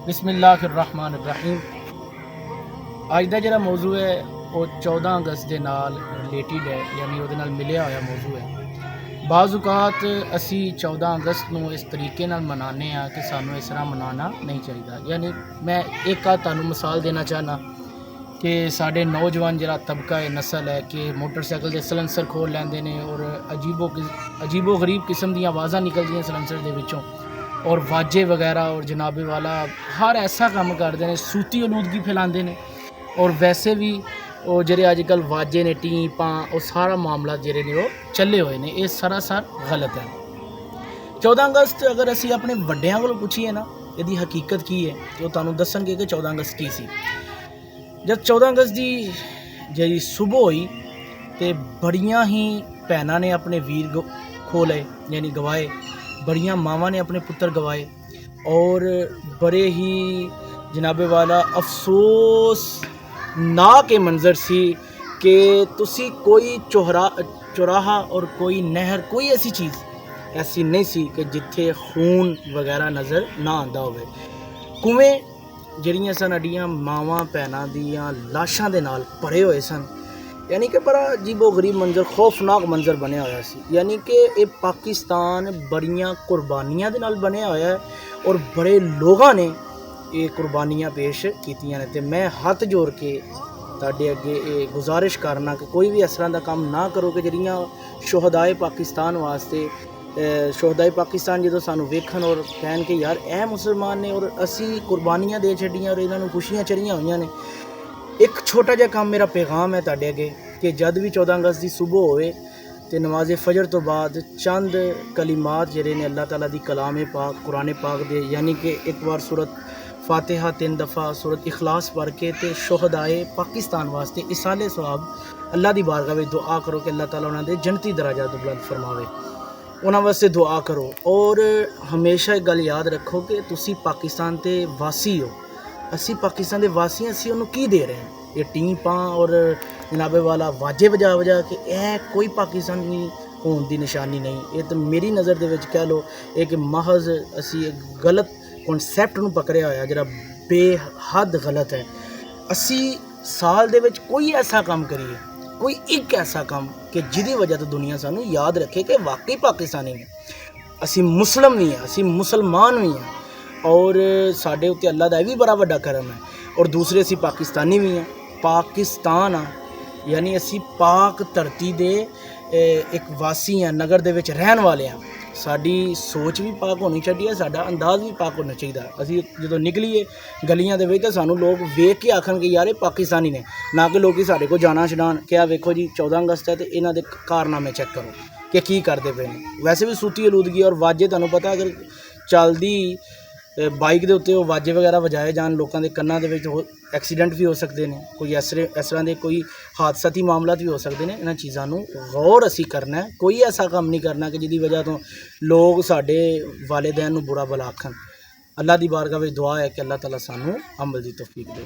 बिस्मिल्लाहिर्रहमानिर्रहीम। अज का जो मौजू है वो 14 अगस्त के नाल रिलेटिड है, यानी वो मिलिया होया मौजू है। बाज़ असी 14 अगस्त को इस तरीके मनाने कि सानू इस तरह मनाना नहीं चाहिए। यानी मैं एक तुहानू मिसाल देना चाहना कि साढ़े नौजवान जरा तबका है, नस्ल है कि मोटरसाइकिल के सलेंसर खोल लेंदे ने और अजीबो गरीब किस्म दी आवाज़ा निकलदियां सलेंसर दे विचों और वाजे वगैरह और जनाबे वाला हर ऐसा काम करते हैं, सूती आलूदगी फैलाते हैं। और वैसे भी वो जेह्ड़े अजकल वाजे ने टी पां वो सारा मामला जेह्ड़े ने वो चले हुए हैं, ये सरासर गलत है। 14 अगस्त अगर असी अपने वड्डियां कोलों पुछीए ना इसकी हकीकत की है तो तुहानू दसणगे कि 14 अगस्त की सी। जब 14 अगस्त की जी सुबह हुई तो बड़ियां ही भैनां ने अपने वीर खोले यानी गवाए, बड़ियां मावां ने अपने पुत्र गवाए और बड़े ही जनाबे वाला अफसोस ना के मंजर सी कि तुसी कोई चौराहा और कोई नहर, कोई ऐसी चीज़ ऐसी नहीं सी कि जिथे खून वगैरह नज़र ना आंदा होवे। कुएं जड़ियां सन अड्डियां मावां भैनां दियां लाशां दे नाल भरे हुए सन। यानी कि बड़ा अजीबो गरीब मंजर, खौफनाक मंजर बनया होया सी। यानी कि ये पाकिस्तान बड़ियां कुर्बानियां दे नाल बनया होया है और बड़े लोगों ने ये कुर्बानियां पेश कीतियां ने। ते मैं हाथ जोड़ के तुहाडे अगे ये गुजारिश करना कि कोई भी इस तरह का काम ना करो कि जड़ियां शोहदाए पाकिस्तान वास्ते शोहदाए पाकिस्तान जो सानू वेखन और कहन कि यार ए मुसलमान ने और असी कुर्बानियां दे छड्डियां और इन्होंने खुशियां चढ़ियां हुई ने। एक छोटा जिहा काम मेरा पैगाम है तुहाडे अगे कि जद भी 14 अगस्त की सुबह होए तो नमाज फजर तो बाद चंद कलिमात जिहड़े ने अल्लाह ताला दी कलाम पाक कुरान पाक दे, यानी कि एक बार सूरत फातिहा 3 दफ़ा, सूरत इखलास पढ़ के ते शोहदाए पाकिस्तान वास्ते इसाले सवाब अल्लाह दी बारगाह में दुआ करो कि अल्लाह ताला उन्हां दे जन्नती दराजात बुलंद फरमावे। उन्हां वास्ते दुआ करो और हमेशा एक गल याद रखो कि तुसी पाकिस्तान के वासी हो, असी पाकिस्तान के वासी, असी उन्होंने की दे रहे हैं ये टी पां और जनाबे वाला वाजे बजा बजा के ए कोई पाकिस्तानी होने की निशानी नहीं। ये तो मेरी नज़र दे विच कह लो एक महज असी एक गलत कॉन्सैप्ट नूं पकड़िया होया जिहड़ा बेहद गलत है। असी साल दे विच कोई ऐसा काम करिए, कोई एक ऐसा काम कि जिहदी वजह तो दुनिया सानू याद रखे कि वाकई पाकिस्तानी ने, असी मुस्लिम भी हैं, असी मुसलमान भी हैं और साढ़े उत्ते अल्लाह दा भी बड़ा वड्डा करम है। और दूसरे असी पाकिस्तानी भी हैं, पाकिस्तान आ यानी असी पाक धरती दे एक वासी हैं, नगर दे विच रहन वाले हैं। साडी सोच भी पाक होनी चाहिए, साडा अंदाज़ भी पाक होना चाहिए। असी जो निकलीए गलियां दे विच सानू लोग वेख के आखन कि यार ये पाकिस्तानी ने, ना कि लोग साढ़े को जाना छड़ान क्या वेखो जी 14 अगस्त है तो इन्हां दे कारनामे चेक करो कि की करते पे ने। वैसे भी सूती आलूदगी और वाजे तुहानू पता अगर चलदी बाइक के उत्ते वाजे वगैरह वजाए जान लोगों के कन्नां दे विच एक्सीडेंट भी हो सकते हैं, कोई इस तरह के कोई हादसाती मामला भी हो सकते हैं। इन्हां चीज़ों को गौर असी करना है, कोई ऐसा काम नहीं करना कि जिसकी वजह तो लोग साडे वालिदैन नूं बुरा भला आखन। अल्लाह दी बारगाह विच दुआ है कि अल्लाह ताला सानू अमल दी तौफीक दे।